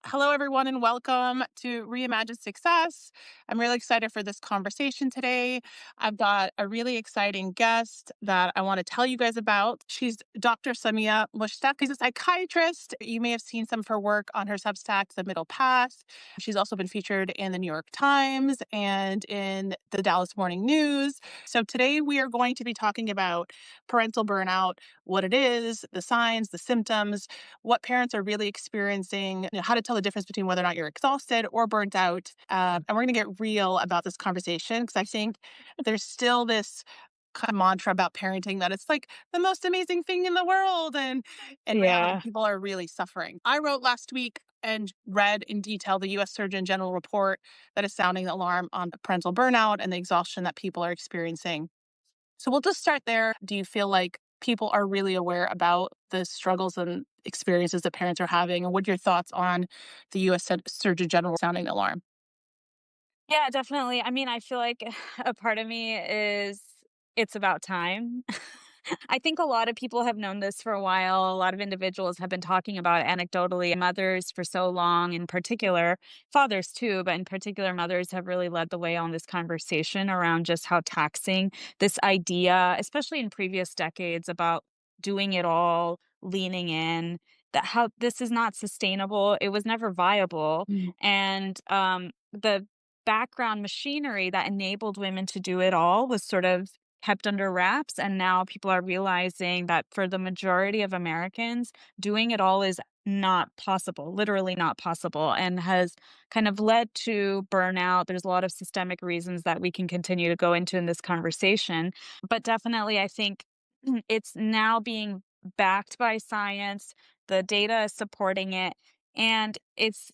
Hello, everyone, and welcome to Reimagine Success. I'm really excited for this conversation today. I've got a really exciting guest that I want to tell you guys about. She's Dr. Samaiya Mushtaq. She's a psychiatrist. You may have seen some of her work on her Substack, The Middle Path. She's also been featured in the New York Times and in the Dallas Morning News. So today we are going to be talking about parental burnout, what it is, the signs, the symptoms, what parents are really experiencing, how to tell the difference between whether or not you're exhausted or burnt out. And we're going to get real about this conversation because I think there's still this kind of mantra about parenting that it's like the most amazing thing in the world. And in reality, Yeah. people are really suffering. I wrote last week and read in detail the U.S. Surgeon General report that is sounding the alarm on parental burnout and the exhaustion that people are experiencing. So we'll just start there. Do you feel like people are really aware about the struggles and experiences that parents are having? And what are your thoughts on the U.S. Surgeon General sounding the alarm? Yeah, definitely. I mean, I feel like a part of me is it's about time. I think a lot of people have known this for a while. A lot of individuals have been talking about it anecdotally. Mothers for so long, in particular, fathers too, but in particular, mothers have really led the way on this conversation around just how taxing this idea, especially in previous decades, about doing it all, leaning in, that how this is not sustainable. It was never viable. Mm. And the background machinery that enabled women to do it all was sort of kept under wraps. And now people are realizing that for the majority of Americans, doing it all is not possible, literally not possible, and has kind of led to burnout. There's a lot of systemic reasons that we can continue to go into in this conversation. But definitely, I think it's now being backed by science. The data is supporting it. And it's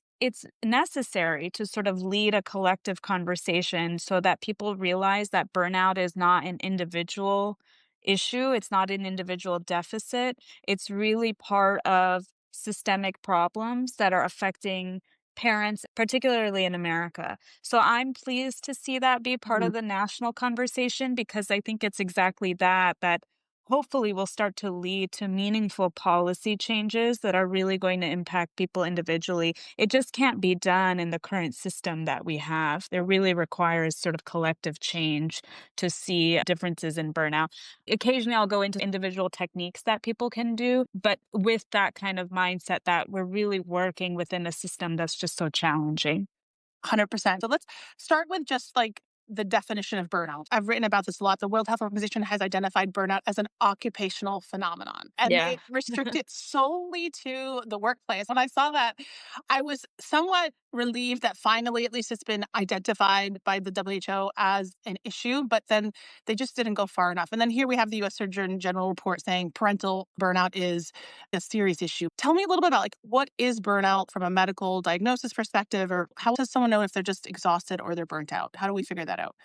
necessary to sort of lead a collective conversation so that people realize that burnout is not an individual issue, it's not an individual deficit. It's really part of systemic problems that are affecting parents, particularly in America. So I'm pleased to see that be part Mm. of the national conversation because I think it's exactly that, that hopefully will start to lead to meaningful policy changes that are really going to impact people individually. It just can't be done in the current system that we have. There really requires sort of collective change to see differences in burnout. Occasionally, I'll go into individual techniques that people can do, but with that kind of mindset that we're really working within a system that's just so challenging. 100%. So let's start with just like the definition of burnout. I've written about this a lot. The World Health Organization has identified burnout as an occupational phenomenon, and Yeah. they restrict it solely to the workplace. When I saw that, I was somewhat relieved that finally, at least it's been identified by the WHO as an issue, but then they just didn't go far enough. And then here we have the US Surgeon General report saying parental burnout is a serious issue. Tell me a little bit about like what is burnout from a medical diagnosis perspective, or how does someone know if they're just exhausted or they're burnt out? How do we figure that out?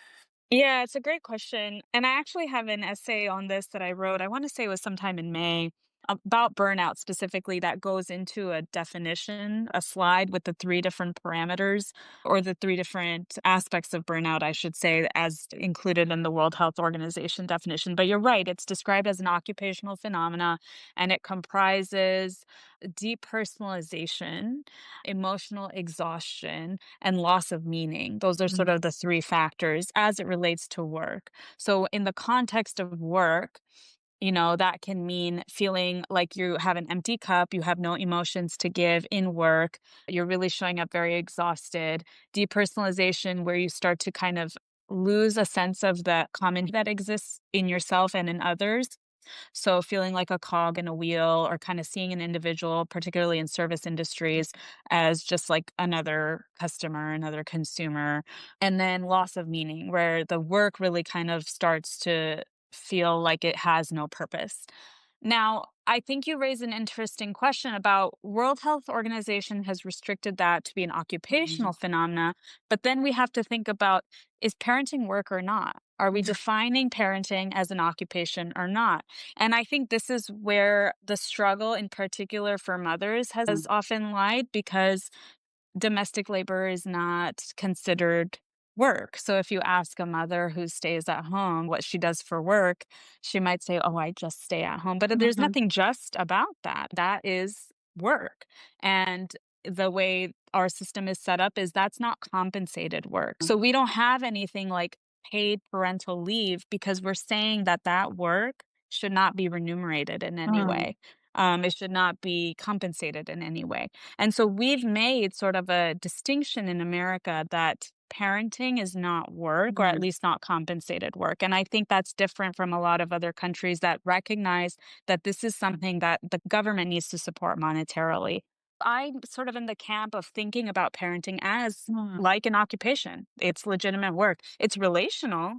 Yeah, it's a great question. And I actually have an essay on this that I wrote. I want to say it was sometime in May about burnout specifically that goes into a definition, a slide with the three different parameters or the three different aspects of burnout, I should say, as included in the World Health Organization definition. But you're right, it's described as an occupational phenomena and it comprises depersonalization, emotional exhaustion, and loss of meaning. Those are sort Mm. of the three factors as it relates to work. So, in the context of work, that can mean feeling like you have an empty cup, you have no emotions to give in work, you're really showing up very exhausted. Depersonalization, where you start to kind of lose a sense of the common that exists in yourself and in others. So feeling like a cog in a wheel or kind of seeing an individual, particularly in service industries, as just like another customer, another consumer. And then loss of meaning, where the work really kind of starts to feel like it has no purpose. Now, I think you raise an interesting question about World Health Organization has restricted that to be an occupational phenomena, but then we have to think about, is parenting work or not? Are we defining parenting as an occupation or not? And I think this is where the struggle in particular for mothers has often lied because domestic labor is not considered work. So if you ask a mother who stays at home what she does for work, she might say, "Oh, I just stay at home." But there's Mhm. nothing just about that. That is work. And the way our system is set up is that's not compensated work. So we don't have anything like paid parental leave because we're saying that that work should not be remunerated in any Mm, way. It should not be compensated in any way. And so we've made sort of a distinction in America that parenting is not work, or at mm, least not compensated work. And I think that's different from a lot of other countries that recognize that this is something that the government needs to support monetarily. I'm sort of in the camp of thinking about parenting as mm, like an occupation. It's legitimate work. It's relational,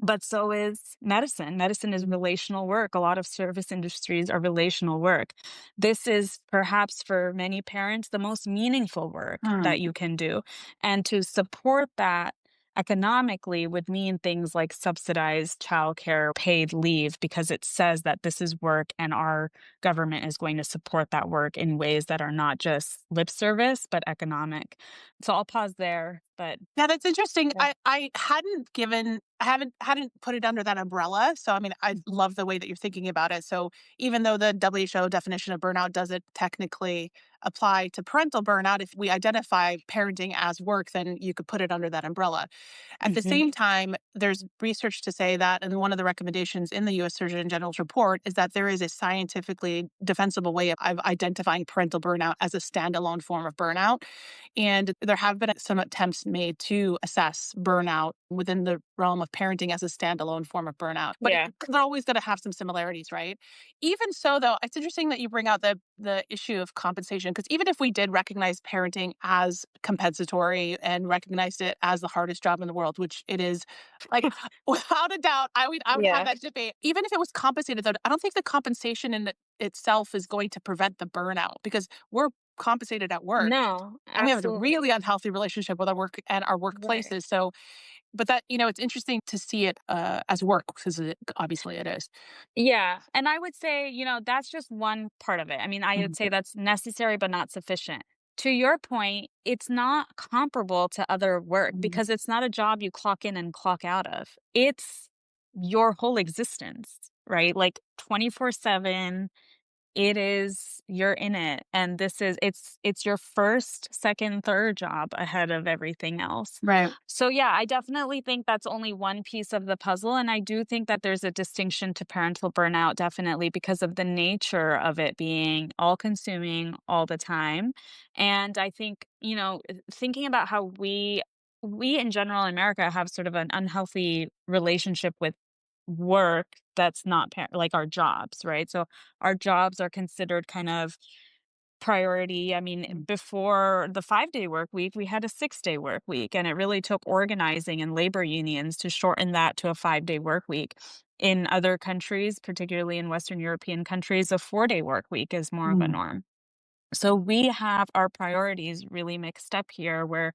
but so is medicine. Medicine is relational work. A lot of service industries are relational work. This is perhaps for many parents the most meaningful work that mm. you can do. And to support that economically would mean things like subsidized childcare, paid leave, because it says that this is work and our government is going to support that work in ways that are not just lip service, but economic. So I'll pause there. But Yeah, that's interesting. yeah. I hadn't put it under that umbrella. So I mean, I love the way that you're thinking about it. So even though the WHO definition of burnout doesn't technically apply to parental burnout, if we identify parenting as work, then you could put it under that umbrella. At the Mhm. same time, there's research to say that, and one of the recommendations in the US Surgeon General's report is that there is a scientifically defensible way of identifying parental burnout as a standalone form of burnout. And there have been some attempts made to assess burnout within the realm of parenting as a standalone form of burnout. But Yeah. they're always going to have some similarities, right? Even so, though, it's interesting that you bring out the issue of compensation, because even if we did recognize parenting as compensatory and recognized it as the hardest job in the world, which it is, like without a doubt, I would have Yeah. that debate. Even if it was compensated, though, I don't think the compensation in itself is going to prevent the burnout because we're compensated at work. No, And we have a absolutely. really unhealthy relationship with our work and our Right. workplaces. So, but that, it's interesting to see it as work because obviously it is. Yeah, and I would say, that's just one part of it. I mean, I would Mhm. say that's necessary but not sufficient. To your point, it's not comparable to other work Mhm. because it's not a job you clock in and clock out of. It's your whole existence, right? Like 24/7. It is you're in it, and it's your first, second, third job ahead of everything else. Right. So, yeah, I definitely think that's only one piece of the puzzle, and I do think that there's a distinction to parental burnout, definitely, because of the nature of it being all-consuming all the time, and I think, thinking about how we in general in America have sort of an unhealthy relationship with work that's not like our jobs, right? So our jobs are considered kind of priority. I mean, Mm. before the 5-day work week, we had a 6-day work week, and it really took organizing and labor unions to shorten that to a 5-day work week. In other countries, particularly in Western European countries, a 4-day work week is more of a Mm. norm. So we have our priorities really mixed up here, where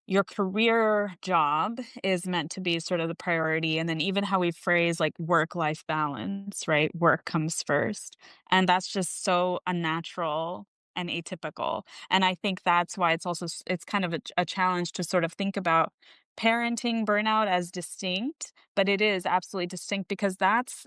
your career job is meant to be sort of the priority, and then even how we phrase like work life balance, right? Work comes first. And that's just so unnatural and atypical. And I think that's why it's kind of a challenge to sort of think about parenting burnout as distinct, but it is absolutely distinct because that's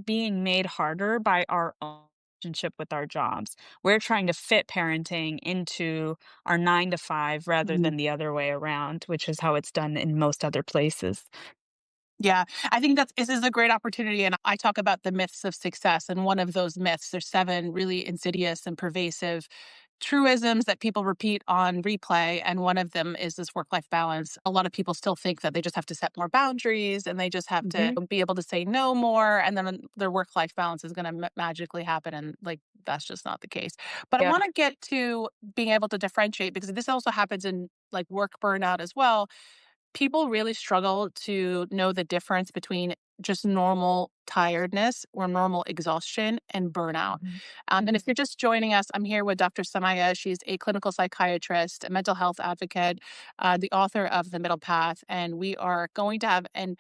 being made harder by our own relationship with our jobs. We're trying to fit parenting into our 9 to 5 rather Mhm. than the other way around, which is how it's done in most other places. Yeah, I think this is a great opportunity, and I talk about the myths of success, and one of those myths, there's 7 really insidious and pervasive truisms that people repeat on replay, and one of them is this work-life balance. A lot of people still think that they just have to set more boundaries, and they just have to Mhm. be able to say no more, and then their work-life balance is gonna magically happen, and, like, that's just not the case. But I Yeah. wanna get to being able to differentiate because this also happens in, like, work burnout as well. People really struggle to know the difference between just normal tiredness or normal exhaustion and burnout. Mhm. And if you're just joining us, I'm here with Dr. Samaiya. She's a clinical psychiatrist, a mental health advocate, the author of The Middle Path, and we are going to have an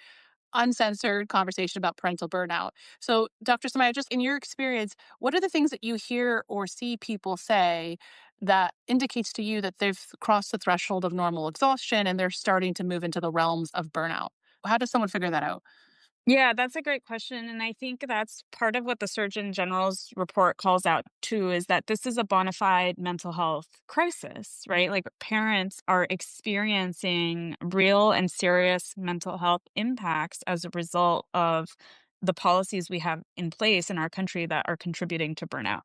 uncensored conversation about parental burnout. So, Dr. Samaya, just in your experience, what are the things that you hear or see people say that indicates to you that they've crossed the threshold of normal exhaustion and they're starting to move into the realms of burnout? How does someone figure that out? Yeah, that's a great question. And I think that's part of what the Surgeon General's report calls out too is that this is a bona fide mental health crisis, right? Like parents are experiencing real and serious mental health impacts as a result of the policies we have in place in our country that are contributing to burnout.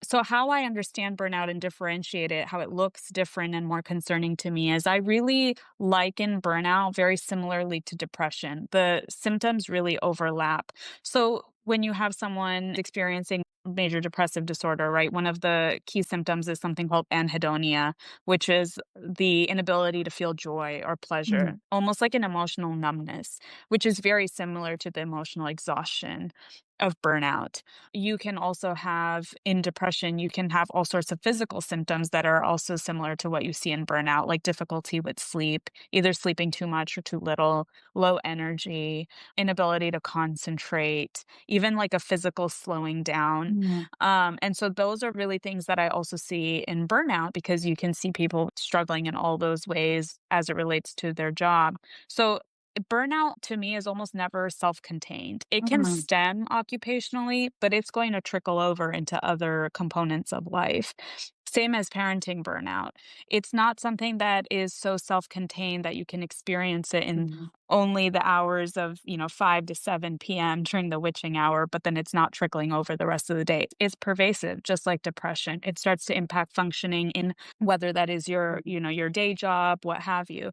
So, how I understand burnout and differentiate it, how it looks different and more concerning to me is I really liken burnout very similarly to depression. The symptoms really overlap. So, when you have someone experiencing major depressive disorder, right, one of the key symptoms is something called anhedonia, which is the inability to feel joy or pleasure, Mhm. almost like an emotional numbness, which is very similar to the emotional exhaustion of burnout. You can also have in depression, you can have all sorts of physical symptoms that are also similar to what you see in burnout, like difficulty with sleep, either sleeping too much or too little, low energy, inability to concentrate, even like a physical slowing down. Mhm. And so those are really things that I also see in burnout because you can see people struggling in all those ways as it relates to their job. So burnout to me is almost never self-contained. It can Mhm. stem occupationally, but it's going to trickle over into other components of life. Same as parenting burnout. It's not something that is so self-contained that you can experience it in Mhm. only the hours of, 5 to 7 p.m. during the witching hour, but then it's not trickling over the rest of the day. It's pervasive, just like depression. It starts to impact functioning in whether that is your day job, what have you.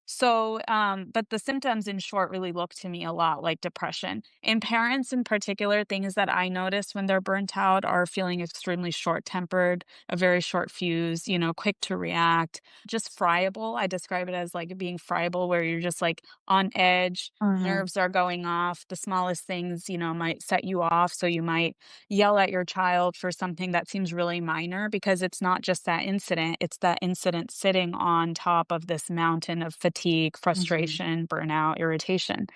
So, but the symptoms in short really look to me a lot like depression. In parents in particular, things that I notice when they're burnt out are feeling extremely short tempered, a very short fuse, quick to react, just friable. I describe it as like being friable, where you're just like on edge, Mhm. nerves are going off, the smallest things, might set you off. So you might yell at your child for something that seems really minor because it's not just that incident, it's that incident sitting on top of this mountain of fatigue, Mhm. frustration, burnout, irritation.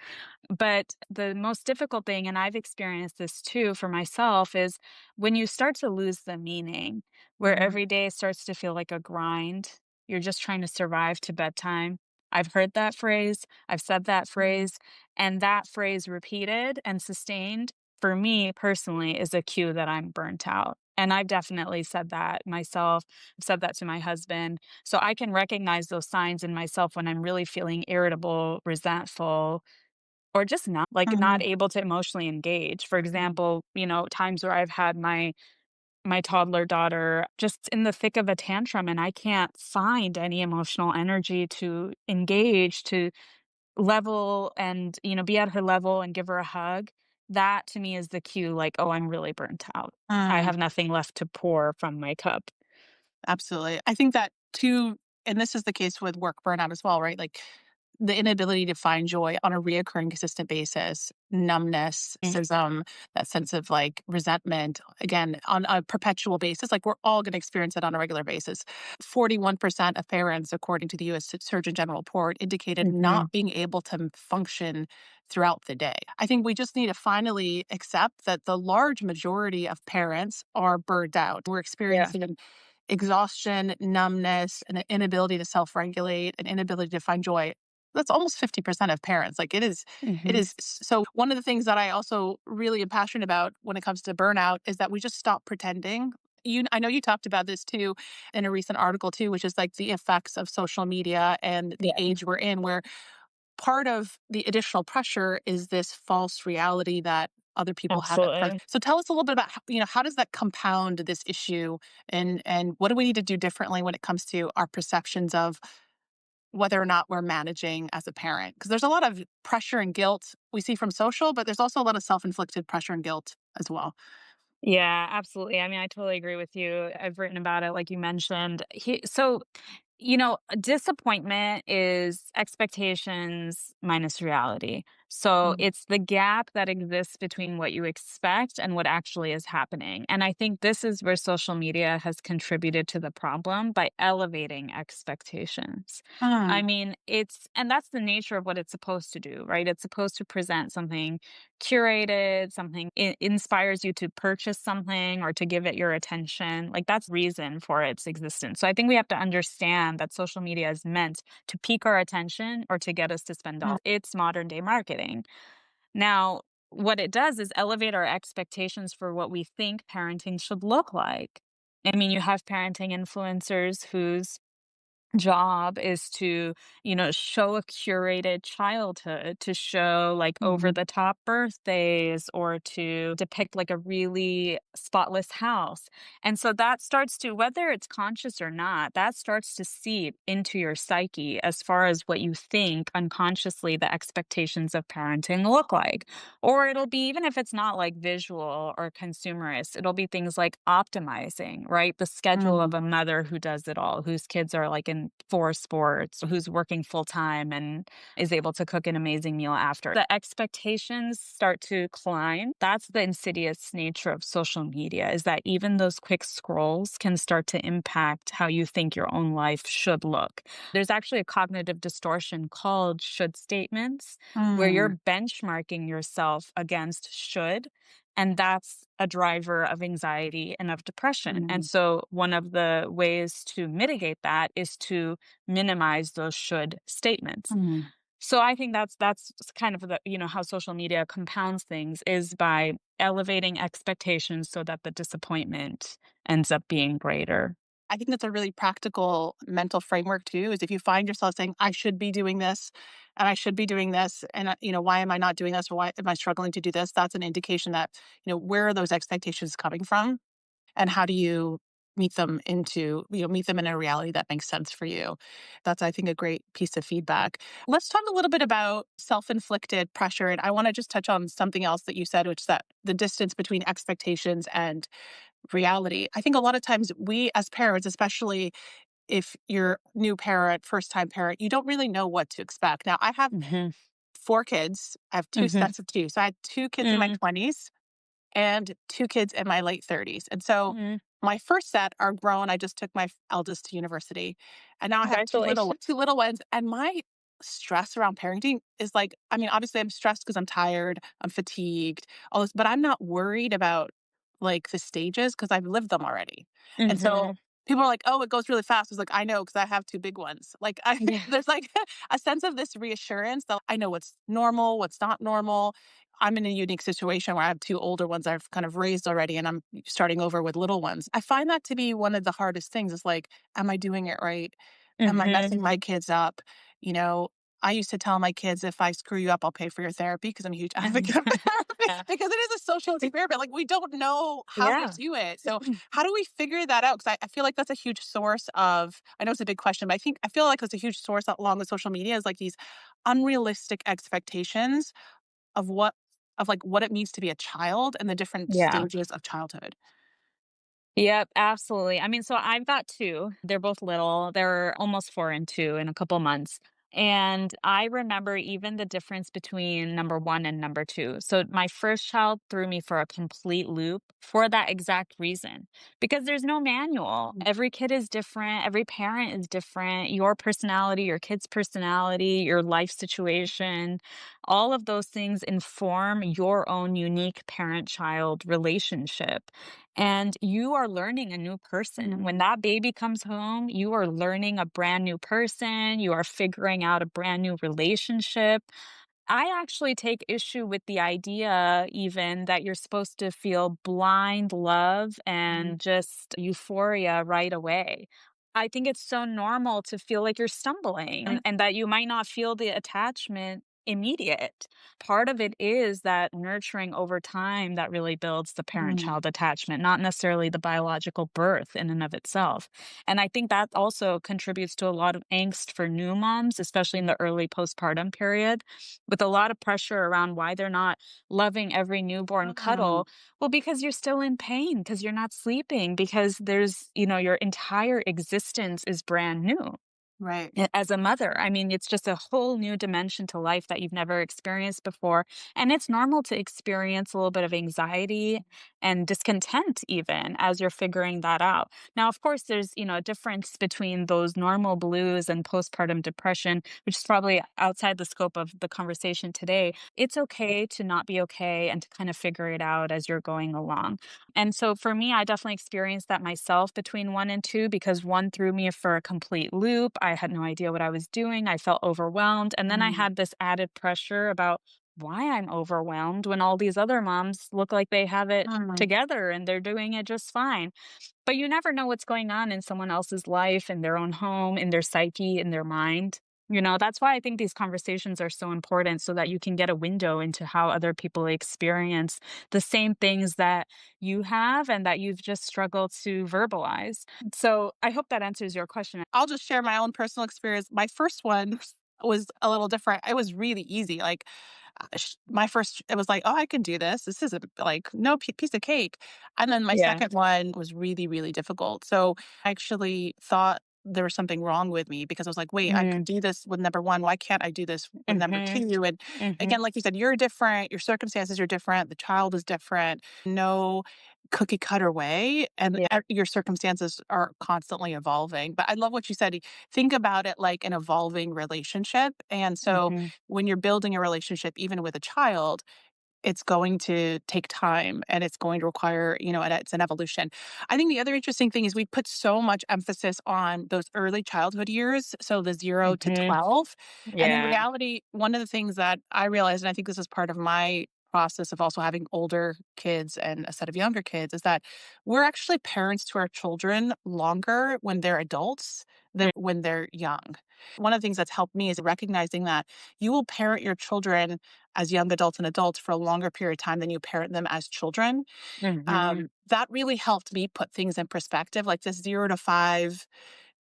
But the most difficult thing, and I've experienced this too for myself, is when you start to lose the meaning, where Mhm. every day starts to feel like a grind. You're just trying to survive to bedtime. I've heard that phrase, I've said that Mhm. phrase, and that phrase repeated and sustained for me personally is a cue that I'm burnt out. And I've definitely said that myself. I've said that to my husband. So I can recognize those signs in myself when I'm really feeling irritable, resentful, or just not Mhm. able to emotionally engage. For Mhm. example, times where I've had my toddler daughter just in the thick of a tantrum and I can't find any emotional energy to engage, to level and, be at her level and give her a hug. That to me is the cue like, "Oh, I'm really burnt out. I Mm. have nothing left to pour from my cup." Absolutely. I think that too, and this is the case with work burnout as well, right? Like the inability to find joy on a reoccurring, consistent basis, numbness, cynicism, that sense of like resentment, again, on a perpetual basis. Like we're all going to experience it on a regular basis. 41% of parents, according to the US Surgeon General report, indicated Mhm. not being able to function throughout the day. I think we just need to finally accept that the large majority of parents are burned out. We're Yeah. experiencing exhaustion, numbness, and an inability to self-regulate, an inability to find joy. That's almost 50% of parents. Like it Mhm. is so one of the things that I also really am passionate about when it comes to burnout is that we just stop pretending. I know you talked about this too in a recent article too, which is like the effects of social media and the Yeah. age we're in, where part of the additional pressure is this false reality that other people have it first. Absolutely. So tell us a little bit about how does that compound this issue, and what do we need to do differently when it comes to our perceptions of whether or not we're managing as a parent? Because there's a lot of pressure and guilt we see from social, but there's also a lot of self-inflicted pressure and guilt as well. Yeah, absolutely. I mean, I totally agree with you. I've written about it, like you mentioned. Disappointment is expectations minus reality. So Mm. it's the gap that exists between what you expect and what actually is happening. And I think this is where social media has contributed to the problem by elevating expectations. I Mm. mean, and that's the nature of what it's supposed to do, right? It's supposed to present something curated, something inspires you to purchase something or to give it your attention. Like that's reason for its existence. So I think we have to understand that social media is meant to pique our attention or to get us to spend Mm. dollars. It's modern day marketing. Now, what it does is elevate our expectations for what we think parenting should look like. I mean, you have parenting influencers whose job is to, show a curated childhood, to show like over Mhm. the top birthdays or to depict like a really spotless house. And so that starts to, whether it's conscious or not, that starts to seep into your psyche as far as what you think unconsciously the expectations of parenting look like. Or it'll be, even if it's not like visual or consumerist, it'll be things like optimizing, right? The schedule of Mm, a mother who does it all, whose kids are like in four sports, who's working full time and is able to cook an amazing meal after. The expectations start to climb. That's the insidious nature of social media, is that even those quick scrolls can start to impact how you think your own life should look. There's actually a cognitive distortion called should statements where mm, you're benchmarking yourself against should. And that's a driver of anxiety and of depression. And mm, so, one of the ways to mitigate that is to minimize those should statements. mm. So, I think that's kind of the, how social media compounds things is by elevating expectations so that the disappointment ends up being greater. I think that's a really practical mental framework too, is if you find yourself saying, I should be doing this and I should be doing this, and why am I not doing this or why am I struggling to do this? That's an indication that, where are those expectations coming from and how do you meet them in a reality that makes sense for you. That's, I think, a great piece of feedback. Let's talk a little bit about self-inflicted pressure. And I want to just touch on something else that you said, which is that the distance between expectations and reality. I think a lot of times we as parents, especially if you're new parent, first time parent, you don't really know what to expect. Now, I have Mhm. 4 kids. I have two Mhm. sets of two. So I had 2 kids in my Mm. 20s and 2 kids in my late 30s. And so Mm. my first set are grown. I just took my eldest to university. And now I have Congratulations. two little ones. And my stress around parenting is like, I mean, obviously I'm stressed because I'm tired, I'm fatigued, all this, but I'm not worried about like the stages because I've lived them already. And so Mhm. people are like, oh, it goes really fast. I was like, I know because I have 2 big ones. Like Yeah. there's like a sense of this reassurance that I know what's normal, what's not normal. I'm in a unique situation where I have 2 older ones I've kind of raised already, and I'm starting over with little ones. I find that to be one of the hardest things is like, am I doing it right? Am I Mhm. messing my kids up? You know, I used to tell my kids, if I screw you up, I'll pay for your therapy because I'm a huge advocate of therapy because it is a social experiment. Like, we don't know how to Yeah. do it. So, how do we figure that out? Because I feel like that's a huge source of, I know it's a big question, but I feel like it's a huge source along with social media is like these unrealistic expectations of what it means to be a child and the different Yeah. stages of childhood. Yep, absolutely. I mean, so I've got 2. They're both little. They're almost 4 and 2 in a couple months. And I remember even the difference between number 1 and number 2. So my first child threw me for a complete loop for that exact reason, because there's no manual. Mm, Every kid is different, every parent is different. Your personality, your kid's personality, your life situation, all of those things inform your own unique parent-child relationship. And you are learning a new person. When mm, that baby comes home, you are learning a brand new person. You are figuring out a brand new relationship. I actually take issue with the idea even that you're supposed to feel blind love mhm, and just euphoria right away. I think it's so normal to feel like you're stumbling and that you might not feel the attachment immediate. Part of it is that nurturing over time that really builds the parent mm, child attachment, not necessarily the biological birth in and of itself. And I think that also contributes to a lot of angst for new moms, especially in the early postpartum period, with a lot of pressure around why they're not loving every newborn mm, cuddle. Well, because you're still in pain, because you're not sleeping, because your entire existence is brand new. right. As a mother. I mean, it's just a whole new dimension to life that you've never experienced before. And it's normal to experience a little bit of anxiety and discontent even as you're figuring that out. Now, of course, there's, a difference between those normal blues and postpartum depression, which is probably outside the scope of the conversation today. It's okay to not be okay and to kind of figure it out as you're going along. And so for me, I definitely experienced that myself between 1 and 2, because 1 threw me for a complete loop. I had no idea what I was doing. I felt overwhelmed. And then I Mm, had this added pressure about why I'm overwhelmed when all these other moms look like they have it Mm. together and they're doing it just fine. But you never know what's going on in someone else's life, in their own home, in their psyche, in their mind. That's why I think these conversations are so important so that you can get a window into how other people experience the same things that you have and that you've just struggled to verbalize. So I hope that answers your question. I'll just share my own personal experience. My first one was a little different. It was really easy. Like, my first, it was like, oh, I can do this. This is a, like no piece of cake. And then my Yeah. second one was really, really difficult. So I actually thought there was something wrong with me because I was like, wait, I could Mm, do this with number one. Why can't I do this with number mhm, two? And mhm. again, like you said, you're different. Your circumstances are different. The child is different. No cookie cutter way. And Yeah. your circumstances are constantly evolving. But I love what you said. Think about it like an evolving relationship. And so Mhm, when you're building a relationship, even with a child, it's going to take time and it's going to require, and it's an evolution. I think the other interesting thing is we put so much emphasis on those early childhood years, so the 0 to mhm. 12. And in Yeah. reality, one of the things that I realized, and I think this is part of my process of also having older kids and a set of younger kids, is that we're actually parents to our children longer when they're adults than Mm, when they're young. One of the things that's helped me is recognizing that you will parent your children as young adults and adults for a longer period of time than you parent them as children. mhm. That really helped me put things in perspective, like this 0 to 5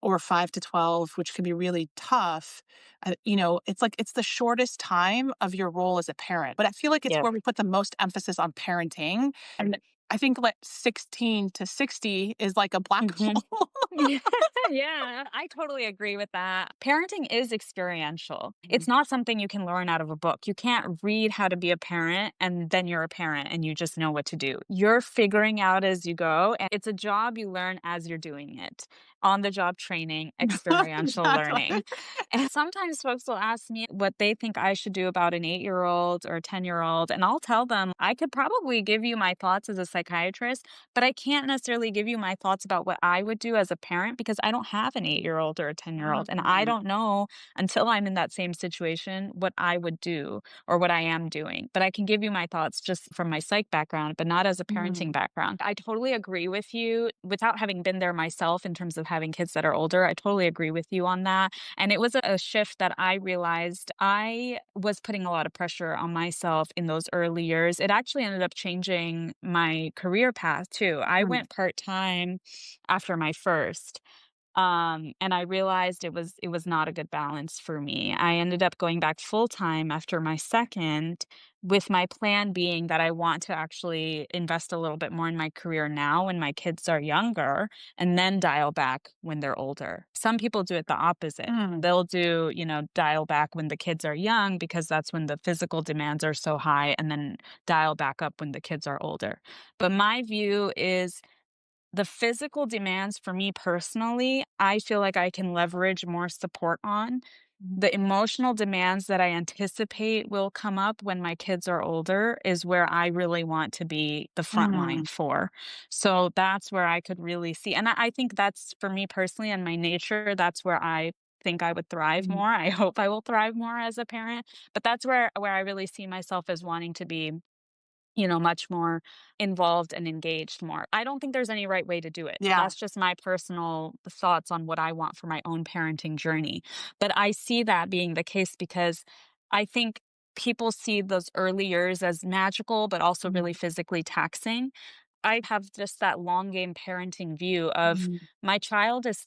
or 5 to 12, which can be really tough. It's like it's the shortest time of your role as a parent, but I feel like it's Yep. where we put the most emphasis on parenting. And I think like 16 to 60 is like a black Mhm. hole. Yeah, yeah, I totally agree with that. Parenting is experiential. Mhm. It's not something you can learn out of a book. You can't read how to be a parent and then you're a parent and you just know what to do. You're figuring out as you go, and it's a job you learn as you're doing it. On the job training, experiential Exactly. learning. And sometimes folks will ask me what they think I should do about an 8-year-old or a 10-year-old, and I'll tell them I could probably give you my thoughts as a psychiatrist, but I can't necessarily give you my thoughts about what I would do as a parent because I don't have an 8-year-old or a 10-year-old. And I Mhm. don't know until I'm in that same situation what I would do or what I am doing. But I can give you my thoughts just from my psych background, but not as a parenting Mhm. background. I totally agree with you without having been there myself in terms of having kids that are older. I totally agree with you on that. And it was a shift that I realized I was putting a lot of pressure on myself in those early years. It actually ended up changing my career path too. I Mhm. went part-time after my first. And I realized it was not a good balance for me. I ended up going back full time after my second, with my plan being that I want to actually invest a little bit more in my career now when my kids are younger and then dial back when they're older. Some people do it the opposite. Mhm. They'll do, dial back when the kids are young because that's when the physical demands are so high, and then dial back up when the kids are older. But my view is the physical demands for me personally, I feel like I can leverage more support on. Mhm. The emotional demands that I anticipate will come up when my kids are older is where I really want to be the front line Mhm. for. So that's where I could really see. And I think that's for me personally and my nature, that's where I think I would thrive Mhm. more. I hope I will thrive more as a parent. But that's where I really see myself as wanting to be much more involved and engaged more. I don't think there's any right way to do it. Yeah. That's just my personal thoughts on what I want for my own parenting journey. But I see that being the case because I think people see those early years as magical, but also really Mhm. physically taxing. I have just that long game parenting view of Mhm. my child is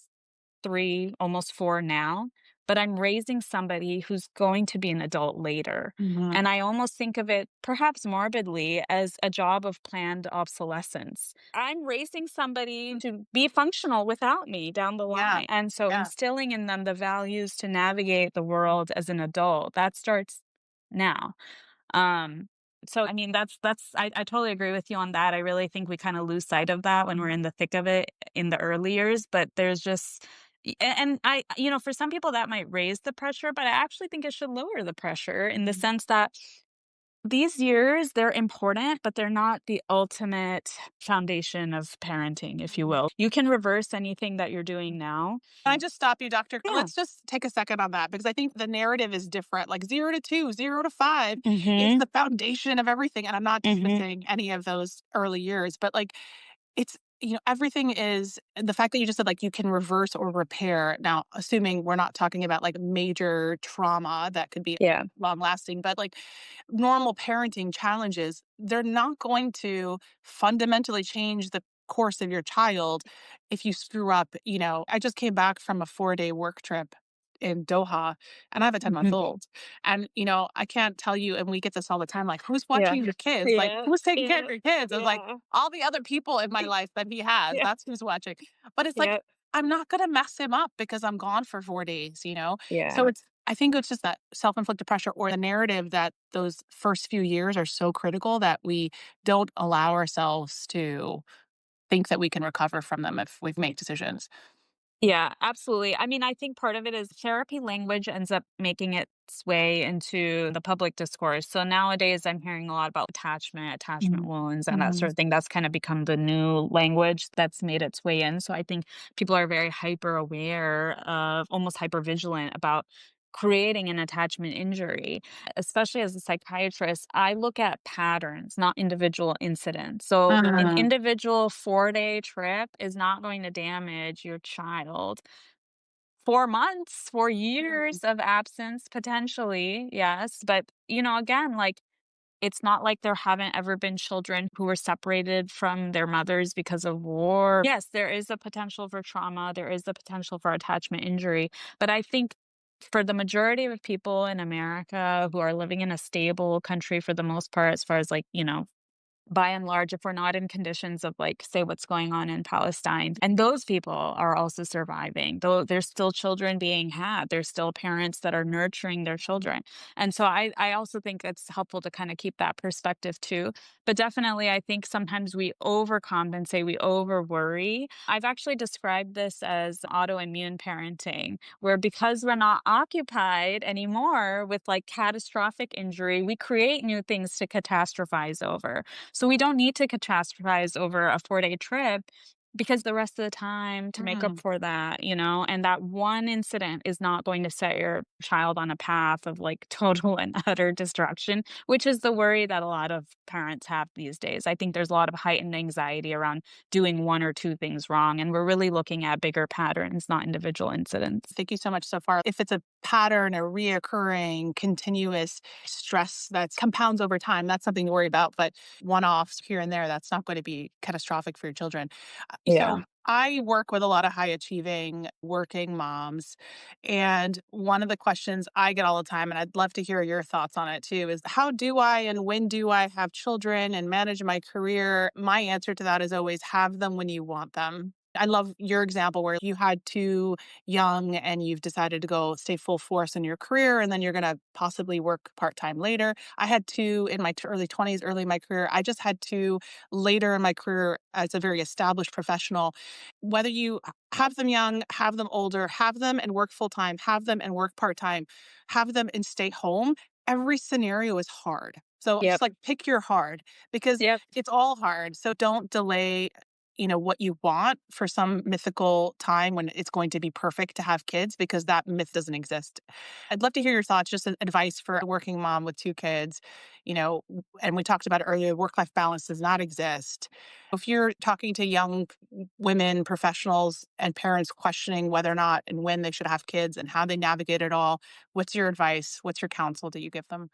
3, almost 4 now, but I'm raising somebody who's going to be an adult later. Mhm. And I almost think of it, perhaps morbidly, as a job of planned obsolescence. I'm raising somebody to be functional without me down the Yeah. line. And so Yeah. instilling in them the values to navigate the world as an adult, that starts now. Um, so I mean that's I totally agree with you on that. I really think we kind of lose sight of that when we're in the thick of it in the early years, but there's just and I for some people that might raise the pressure, but I actually think it should lower the pressure in the Mhm. sense that These years, they're important, but they're not the ultimate foundation of parenting, if you will. You can reverse anything that you're doing now. Can I just stop you, doctor? Yeah. Let's just take a second on that because I think the narrative is different. Like 0 to 2, 0 to 5 is Mhm. the foundation of everything. And I'm not Mhm. dismissing any of those early years, but like it's, everything is the fact that you just said like you can reverse or repair. Now, assuming we're not talking about like major trauma that could be Yeah. long lasting, but like normal parenting challenges, they're not going to fundamentally change the course of your child if you screw up. I just came back from a 4-day work trip in Doha and I have a 10-month Mhm. old. And, I can't tell you, and we get this all the time, like, who's Yeah. watching your kids? Like, Yeah. who's taking care of Yeah. your kids? It's like Yeah. all the other people in my life that he has, Yeah. that's who's watching. But it's like, Yeah. I'm not going to mess him up because I'm gone for 4 days. So Yeah. I think it's just that self inflicted pressure or the narrative that those first few years are so critical that we don't allow ourselves to think that we can recover from them if we've made decisions. Yeah, absolutely. I mean, I think part of it is therapy language ends up making its way into the public discourse. So nowadays, I'm hearing a lot about attachment Mhm. wounds, and that Mhm. sort of thing. That's kind of become the new language that's made its way in. So I think people are very hyper aware of, almost hyper vigilant about creating an attachment injury. Especially as a psychiatrist, I look at patterns, not individual incidents. So an Mhm. individual 4-day trip is not going to damage your child. 4 months, 4 years of absence potentially, yes, but, again, like, it's not like there haven't ever been children who were separated from their mothers because of war. Yes, there is a potential for trauma, there is the potential for attachment injury, but I think for the majority of people in America who are living in a stable country for the most part, as far as, like, by and large, if we're not in conditions of, like, say, what's going on in Palestine, and those people are also surviving, though there's still children being had, there's still parents that are nurturing their children, and so I also think it's helpful to kinda keep that perspective too, but definitely, I think sometimes we overcompensate, we overworry. I've actually described this as autoimmune parenting, where because we're not occupied anymore with, like, catastrophic injury, we create new things to catastrophize over. So we don't need to catastrophize over a 4-day trip because the rest of the time to make up Mhm. for that, and that one incident is not going to set your child on a path of like total and utter destruction, which is the worry that a lot of parents have these days. I think there's a lot of heightened anxiety around doing one or two things wrong, and we're really looking at bigger patterns, not individual incidents. Thank you so much so far. If it's a pattern, a reoccurring, continuous stress that compounds over time, that's something to worry about. But one offs here and there, that's not going to be catastrophic for your children. So Yeah. I work with a lot of high achieving working moms. And one of the questions I get all the time, and I'd love to hear your thoughts on it too, is how do I and when do I have children and manage my career? My answer to that is always have them when you want them. I love your example where you had two young and you've decided to go stay full force in your career and then you're going to possibly work part-time later. I had two in my early 20s, early in my career. I just had two later in my career as a very established professional. Whether you have them young, have them older, have them and work full-time, have them and work part-time, have them and stay home, every scenario is hard. So just Yep. like pick your hard because Yep. it's all hard. So don't delay what you want for some mythical time when it's going to be perfect to have kids because that myth doesn't exist. I'd love to hear your thoughts, just advice for a working mom with two kids, and we talked about it earlier, work-life balance does not exist. If you're talking to young women, professionals, and parents questioning whether or not and when they should have kids and how they navigate it all, what's your advice? What's your counsel that you give them?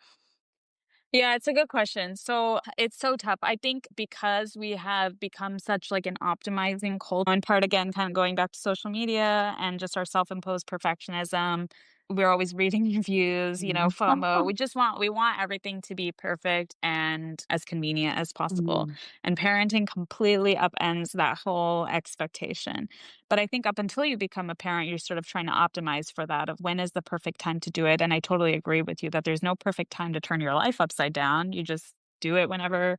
Yeah, it's a good question. So it's so tough. I think because we have become such like an optimizing culture, in part again, kind of going back to social media and just our self-imposed perfectionism. We're always reading reviews, Mhm. FOMO. We want everything to be perfect and as convenient as possible. Mhm. And parenting completely upends that whole expectation. But I think up until you become a parent, you're sort of trying to optimize for that of when is the perfect time to do it. And I totally agree with you that there's no perfect time to turn your life upside down. You just do it whenever,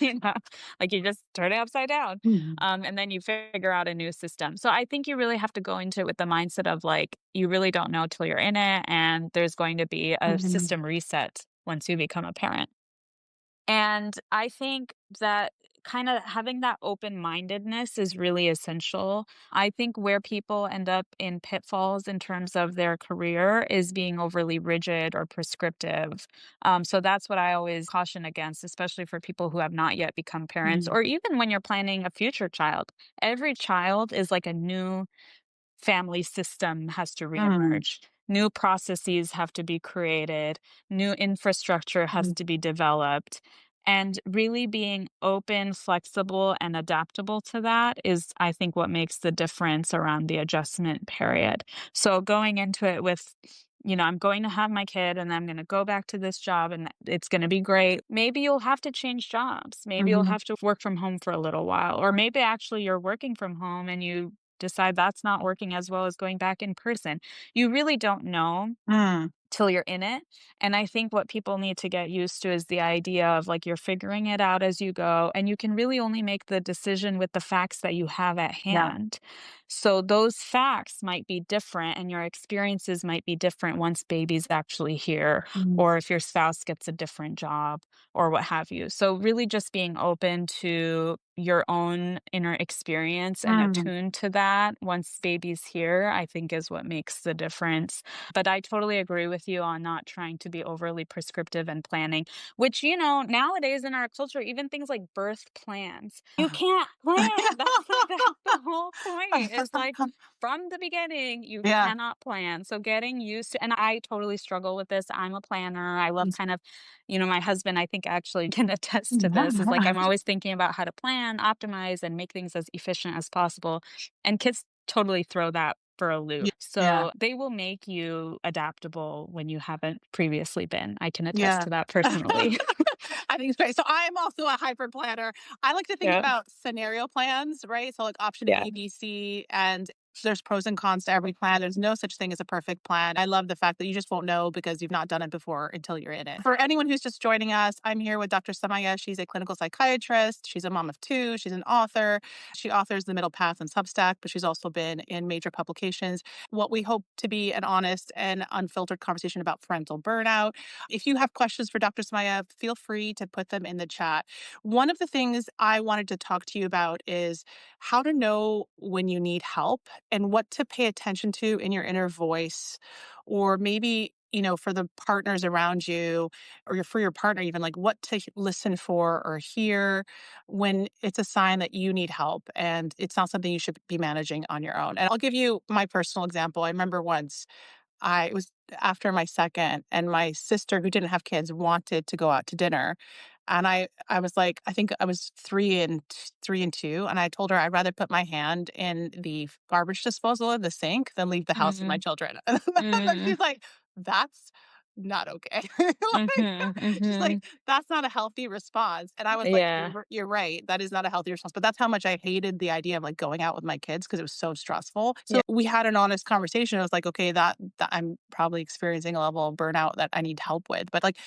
you know, like you just turn it upside down. Mhm. And then you figure out a new system. So I think you really have to go into it with the mindset of like, you really don't know till you're in it. And there's going to be a Mhm. system reset once you become a parent. And I think that kind of having that open-mindedness is really essential. I think where people end up in pitfalls in terms of their career is being overly rigid or prescriptive. So that's what I always caution against, especially for people who have not yet become parents, Mm, or even when you're planning a future child. Every child is like a new family system has to mm, reemerge. New processes have to be created, new infrastructure has mhm, to be developed. And really being open, flexible, and adaptable to that is, I think, what makes the difference around the adjustment period. So going into it with, I'm going to have my kid and I'm going to go back to this job and it's going to be great. Maybe you'll have to change jobs. Maybe you'll mhm, have to work from home for a little while. Or maybe actually you're working from home and you decide that's not working as well as going back in person. You really don't know mm, till you're in it. And I think what people need to get used to is the idea of like you're figuring it out as you go, and you can really only make the decision with the facts that you have at yeah, hand. So those facts might be different, and your experiences might be different once baby's actually here, mhm, or if your spouse gets a different job, or what have you. So, really, just being open to your own inner experience and mm, attuned to that once baby's here, I think is what makes the difference. But I totally agree with you on not trying to be overly prescriptive and planning, which, nowadays in our culture, even things like birth plans, you can't plan. That's the whole point. Is like from the beginning, you yeah. cannot plan. So getting used to, and I totally struggle with this. I'm a planner. I love kind of, my husband, I think actually can attest to this, is like I'm always thinking about how to plan, optimize, and make things as efficient as possible. And kids totally throw that for a Yeah, loop. yeah, So they will make you adaptable when you haven't previously been. I can attest yeah. to that personally. I think it's great. So I'm also a hyper planner. I like to think Yeah. about scenario plans, right? So like option Yeah. A, B, C, and there's pros and cons to every plan. There's no such thing as a perfect plan. I love the fact that you just won't know because you've not done it before until you're in it. For anyone who's just joining us, I'm here with Dr. Samaiya. She's a clinical psychiatrist. She's a mom of two. She's an author. She authors The Middle Path and Substack, but she's also been in major publications. What we hope to be an honest and unfiltered conversation about parental burnout. If you have questions for Dr. Smaya, feel free to put them in the chat. One of the things I wanted to talk to you about is how to know when you need help and what to pay attention to in your inner voice, or maybe, for the partners around you or for your partner, even like what to listen for or hear when it's a sign that you need help and it's not something you should be managing on your own. And I'll give you my personal example. I remember once it was after my second, and my sister, who didn't have kids, wanted to go out to dinner. And I was like, I think I was 3 and 2, and I told her I'd rather put my hand in the garbage disposal in the sink than leave the house with my Mhm. children. And then Mhm. she's like, "That's not okay." Mhm. She's like, Mhm. "That's not a healthy response." And I was like, Yeah. You're right. That is not a healthy response." But that's how much I hated the idea of like going out with my kids because it was so stressful. So Yeah. we had an honest conversation. I was like, okay, that I'm probably experiencing a level of burnout that I need help with. But like,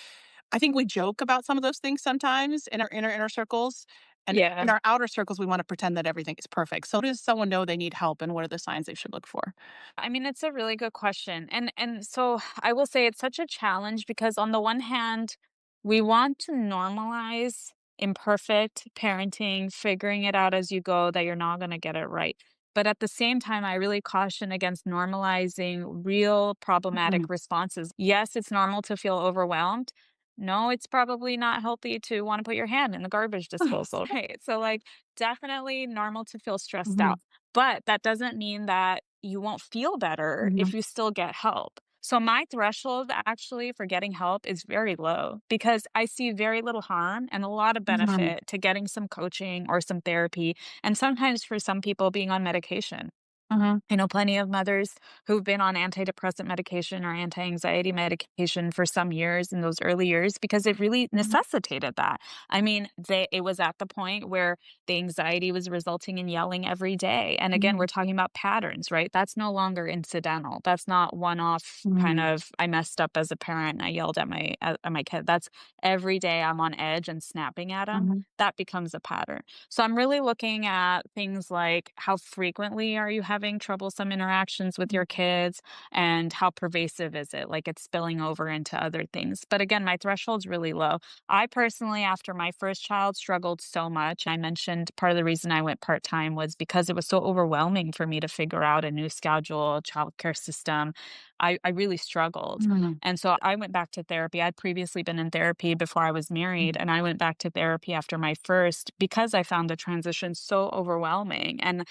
I think we joke about some of those things sometimes in our inner circles. And in Yeah. our outer circles, we want to pretend that everything is perfect. So, does someone know they need help, and what are the signs they should look for? I mean, it's a really good question. And so I will say it's such a challenge because on the one hand, we want to normalize imperfect parenting, figuring it out as you go that you're not going to get it right. But at the same time, I really caution against normalizing real problematic Mhm. responses. Yes, it's normal to feel overwhelmed. No, it's probably not healthy to want to put your hand in the garbage disposal, right? So, like, definitely normal to feel stressed Mhm. out. But that doesn't mean that you won't feel better Mhm. if you still get help. So my threshold actually for getting help is very low because I see very little harm and a lot of Mhm. benefit to getting some coaching or some therapy, and sometimes for some people being on medication. Mhm. I know plenty of mothers who've been on antidepressant medication or anti-anxiety medication for some years in those early years because it really Mhm. necessitated that. I mean, it was at the point where the anxiety was resulting in yelling every day. And again, we're Mhm. talking about patterns, right? That's no longer incidental. That's not one-off kind Mhm. of I messed up as a parent and I yelled at my kid. That's every day I'm on edge and snapping at him. Mhm. That becomes a pattern. So I'm really looking at things like how frequently are you having having troublesome interactions with your kids, and how pervasive is it? Like it's spilling over into other things. But again, my threshold's really low. I personally, after my first child, struggled so much. I mentioned part of the reason I went part time was because it was so overwhelming for me to figure out a new schedule, childcare system. I really struggled. Mhm. And so I went back to therapy. I'd previously been in therapy before I was married, and I went back to therapy after my first because I found the transition so overwhelming. And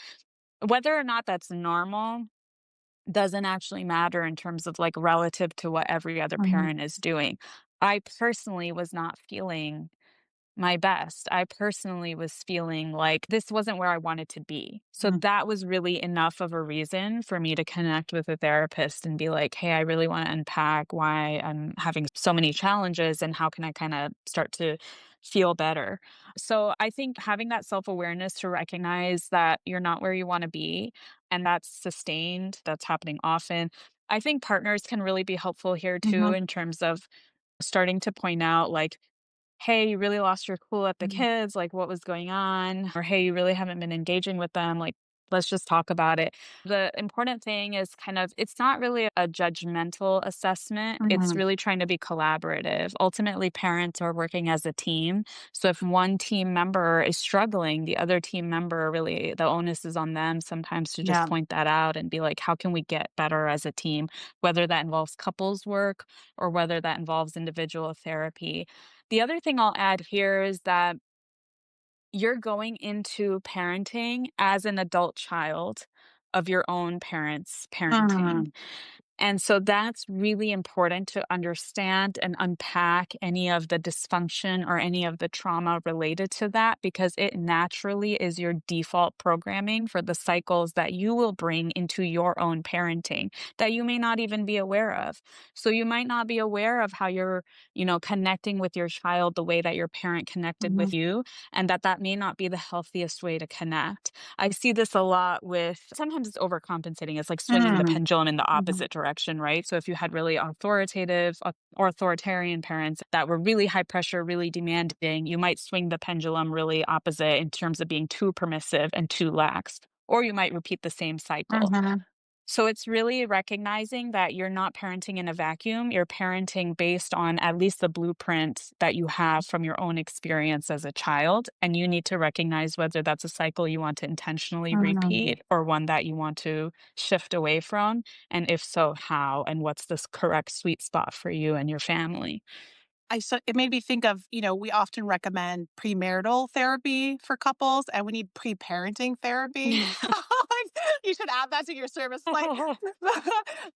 whether or not that's normal doesn't actually matter in terms of like relative to what every other Mhm. parent is doing. I personally was not feeling my best. I personally was feeling like this wasn't where I wanted to be. So Mhm. that was really enough of a reason for me to connect with a therapist and be like, hey, I really want to unpack why I'm having so many challenges and how can I kind of start to feel better. So I think having that self awareness to recognize that you're not where you want to be and that's sustained, that's happening often. I think partners can really be helpful here too, Mhm. in terms of starting to point out, like, "Hey, you really lost your cool at the Mhm. kids, like, what was going on?" Or, "Hey, you really haven't been engaging with them, like, let's just talk about it." The important thing is kind of it's not really a judgmental assessment, it's Mhm. really trying to be collaborative. Ultimately, parents are working as a team, so if one team member is struggling, the other team member really the onus is on them sometimes to just Yeah. point that out and be like, "How can we get better as a team?" Whether that involves couples work or whether that involves individual therapy. The other thing I'll add here is that you're going into parenting as an adult child of your own parents' parenting. Mhm. And so that's really important to understand and unpack any of the dysfunction or any of the trauma related to that because it naturally is your default programming for the cycles that you will bring into your own parenting that you may not even be aware of. So you might not be aware of how you're, connecting with your child the way that your parent connected Mhm. with you and that may not be the healthiest way to connect. I see this a lot with sometimes it's overcompensating. It's like swinging the Mhm. pendulum in the Mhm. opposite direction, right? So if you had really authoritarian parents that were really high pressure, really demanding, you might swing the pendulum really opposite in terms of being too permissive and too lax. Or you might repeat the same cycle. Mhm. So it's really recognizing that you're not parenting in a vacuum. You're parenting based on at least the blueprint that you have from your own experience as a child. And you need to recognize whether that's a cycle you want to intentionally Mhm. repeat or one that you want to shift away from. And if so, how? And what's this correct sweet spot for you and your family? It made me think of, we often recommend premarital therapy for couples, and we need pre-parenting therapy. You should add that to your service. Like,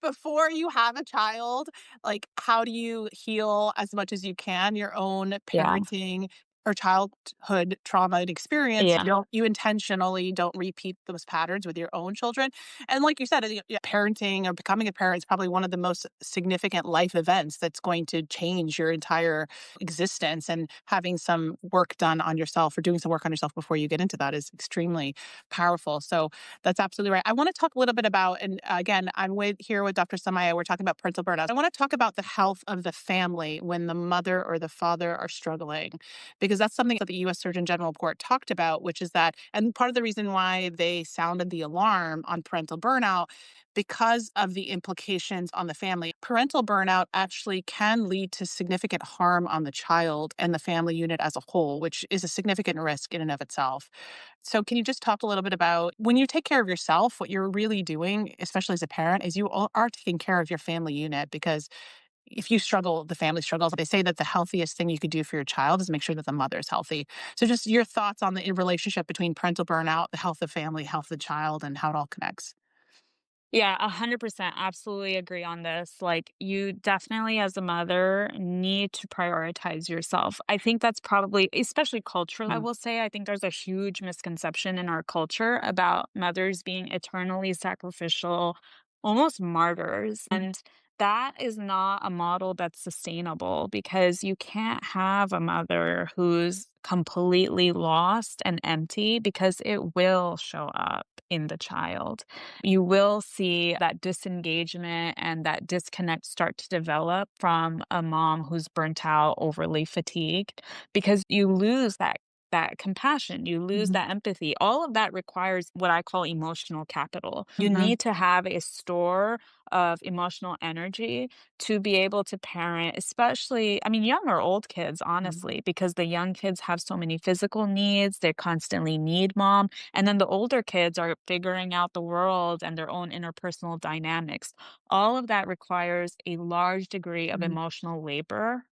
before you have a child, like, how do you heal as much as you can your own Yeah. parenting or childhood trauma and experience? Yeah. You intentionally don't repeat those patterns with your own children. And like you said, parenting or becoming a parent is probably one of the most significant life events that's going to change your entire existence. And having some work done on yourself or doing some work on yourself before you get into that is extremely powerful. So that's absolutely right. I want to talk a little bit about, and again, I'm here with Dr. Samaiya. We're talking about parental burnout. I want to talk about the health of the family when the mother or the father are struggling, because that's something that the US Surgeon General report talked about, which is that, and part of the reason why they sounded the alarm on parental burnout because of the implications on the family. Parental burnout actually can lead to significant harm on the child and the family unit as a whole, which is a significant risk in and of itself. So, can you just talk a little bit about when you take care of yourself, what you're really doing, especially as a parent, is you are taking care of your family unit because if you struggle, the family struggles. They say that the healthiest thing you could do for your child is make sure that the mother is healthy. So, just your thoughts on the relationship between parental burnout, the health of family, health of the child, and how it all connects. Yeah, 100%. Absolutely agree on this. Like, you definitely, as a mother, need to prioritize yourself. I think that's probably, especially culturally, I Mm. will say, I think there's a huge misconception in our culture about mothers being eternally sacrificial, almost martyrs. And that is not a model that's sustainable because you can't have a mother who's completely lost and empty because it will show up in the child. You will see that disengagement and that disconnect start to develop from a mom who's burnt out, overly fatigued, because you lose that that compassion, you lose Mhm. that empathy. All of that requires what I call emotional capital. You Mhm. need to have a store of emotional energy to be able to parent, especially, I mean, young or old kids, Mhm. honestly, because the young kids have so many physical needs. They constantly need mom. And then the older kids are figuring out the world and their own interpersonal dynamics. All of that requires a large degree of Mhm. emotional labor,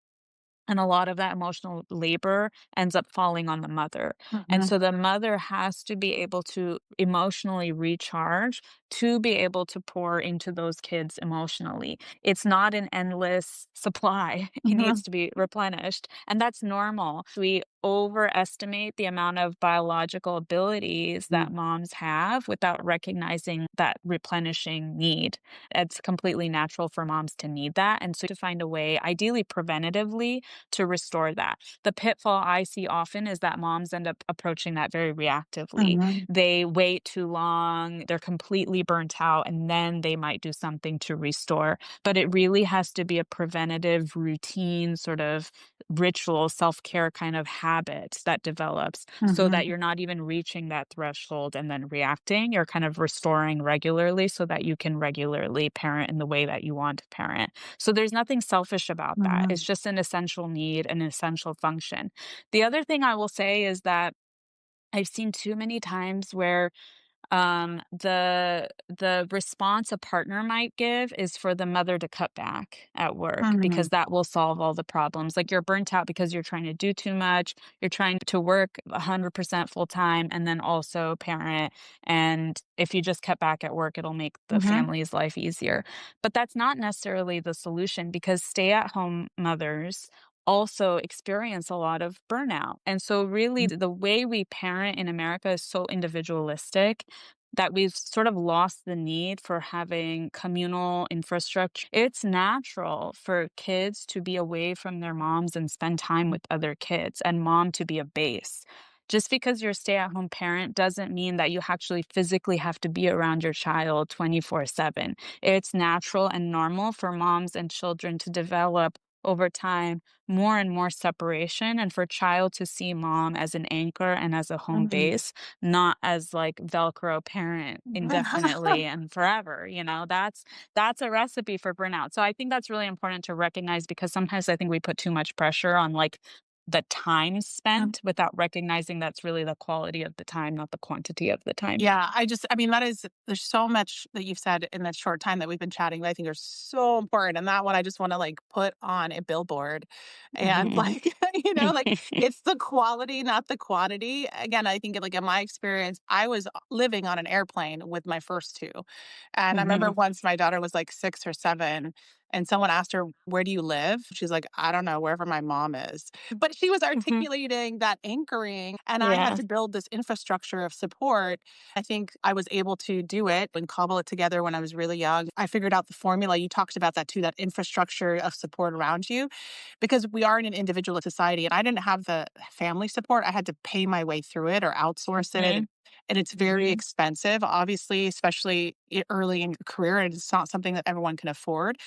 and a lot of that emotional labor ends up falling on the mother. And Mhm. so the mother has to be able to emotionally recharge to be able to pour into those kids emotionally. It's not an endless supply, it needs Mhm. to be replenished. And that's normal. We overestimate the amount of biological abilities that Mhm. moms have without recognizing that replenishing need. It's completely natural for moms to need that. And so to find a way, ideally preventatively, to restore that. The pitfall I see often is that moms end up approaching that very reactively. Mhm. They wait too long, they're completely burnt out, and then they might do something to restore. But it really has to be a preventative routine, sort of ritual, self care kind of habit that develops so that Mhm. you're not even reaching that threshold and then reacting. You're kind of restoring regularly so that you can regularly parent in the way that you want to parent. So there's nothing selfish about that. It's Mhm. just an essential need, an essential function. The other thing I will say is that I've seen too many times where the response a partner might give is for the mother to cut back at work because Mhm. that will solve all the problems. Like, you're burnt out because you're trying to do too much, you're trying to work 100% full time and then also parent, and if you just cut back at work, it'll make the Mhm. family's life easier. But that's not necessarily the solution because stay-at-home mothers also experience a lot of burnout. And so really the way we parent in America is so individualistic that we've sort of lost the need for having communal infrastructure. It's natural for kids to be away from their moms and spend time with other kids, and mom to be a base. Just because you're a stay at home parent doesn't mean that you actually physically have to be around your child 24/7. It's natural and normal for moms and children to develop over time more and more separation, and for child to see mom as an anchor and as a home Mhm. base, not as like Velcro parent indefinitely and forever. That's a recipe for burnout. So I think that's really important to recognize because sometimes I think we put too much pressure on like the time spent without recognizing that's really the quality of the time, not the quantity of the time. Yeah, I mean, there's so much that you've said in that short time that we've been chatting that I think are so important. And that one I just want to like put on a billboard and Mhm. like, like it's the quality, not the quantity. Again, I think like in my experience, I was living on an airplane with my first two. And I remember Mhm. once my daughter was like 6 or 7 and someone asked her, "Where do you live?" She's like, "I don't know, wherever my mom is." But she was Mhm. articulating that anchoring, and I had Yeah. to build this infrastructure of support. I think I was able to do it and cobble it together when I was really young. I figured out the formula. You talked about that too, that infrastructure of support around you, because we are in an individual society. And I didn't have the family support. I had to pay my way through it or outsource it. Mhm. And it's very Mhm. expensive, obviously, especially early in your career. And it's not something that everyone can afford.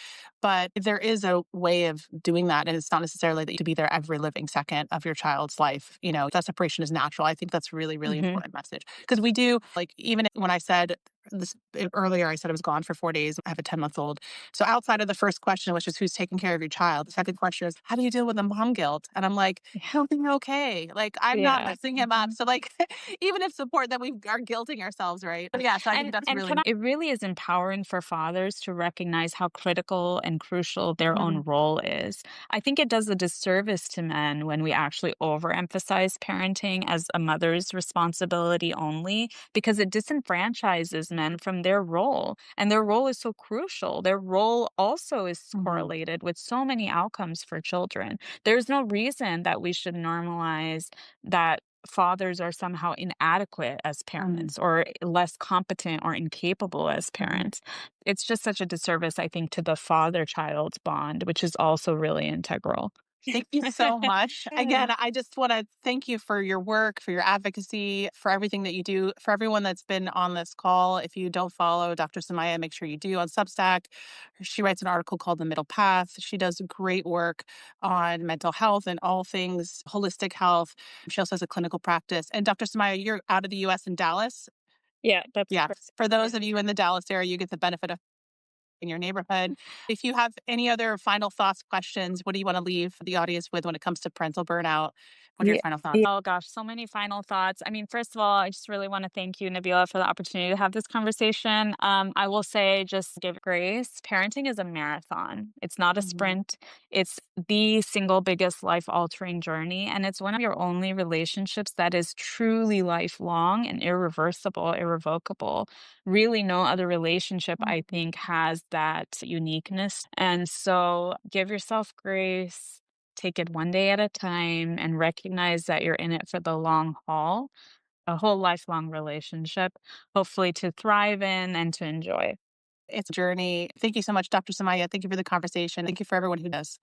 But there is a way of doing that. And it's not necessarily that you to be there every living second of your child's life. That separation is natural. I think that's really, really Mhm. important message. Because we do, like, even when I said this earlier, I said I was gone for 4 days. I have a 10-month-old. So outside of the first question, which is who's taking care of your child, the second question is, how do you deal with the mom guilt? And I'm like, he'll be okay. Like, I'm not Yeah. messing him up. So, like, even if support that we are guilting ourselves, right? But yeah, so I think that's And really. can it really is empowering for fathers to recognize how critical and crucial their Mhm. own role is. I think it does a disservice to men when we actually overemphasize parenting as a mother's responsibility only, because it disenfranchises men from their role. And their role is so crucial. Their role also is Mhm. correlated with so many outcomes for children. There's no reason that we should normalize that fathers are somehow inadequate as Mhm. parents or less competent or incapable as Mhm. parents. It's just such a disservice, I think, to the father child bond, which is also really integral. Thank you so much. Again, I just want to thank you for your work, for your advocacy, for everything that you do. For everyone that's been on this call, if you don't follow Dr. Samaiya, make sure you do on Substack. She writes an article called The Middle Path. She does great work on mental health and all things holistic health. She also has a clinical practice. And Dr. Samaiya, you're out of the US in Dallas. Yeah, that's Yeah. correct. For Yeah. those of you in the Dallas area, you get the benefit of in your neighborhood. If you have any other final thoughts, questions, what do you want to leave the audience with when it comes to parental burnout? What are your Yeah. final thoughts? Yeah. Oh gosh, so many final thoughts. I mean, first of all, I just really want to thank you, Nabila, for the opportunity to have this conversation. I will say, just give grace. Parenting is a marathon. It's not a Mhm. sprint. It's the single biggest life altering journey. And it's one of your only relationships that is truly lifelong and irreversible, irrevocable. Really, no other relationship, I Mhm. think, has that uniqueness. And so give yourself grace, take it one day at a time, and recognize that you're in it for the long haul, a whole lifelong relationship, hopefully to thrive in and to enjoy. It's a journey. Thank you so much, Dr. Samaya. Thank you for the conversation. Thank you for everyone who does.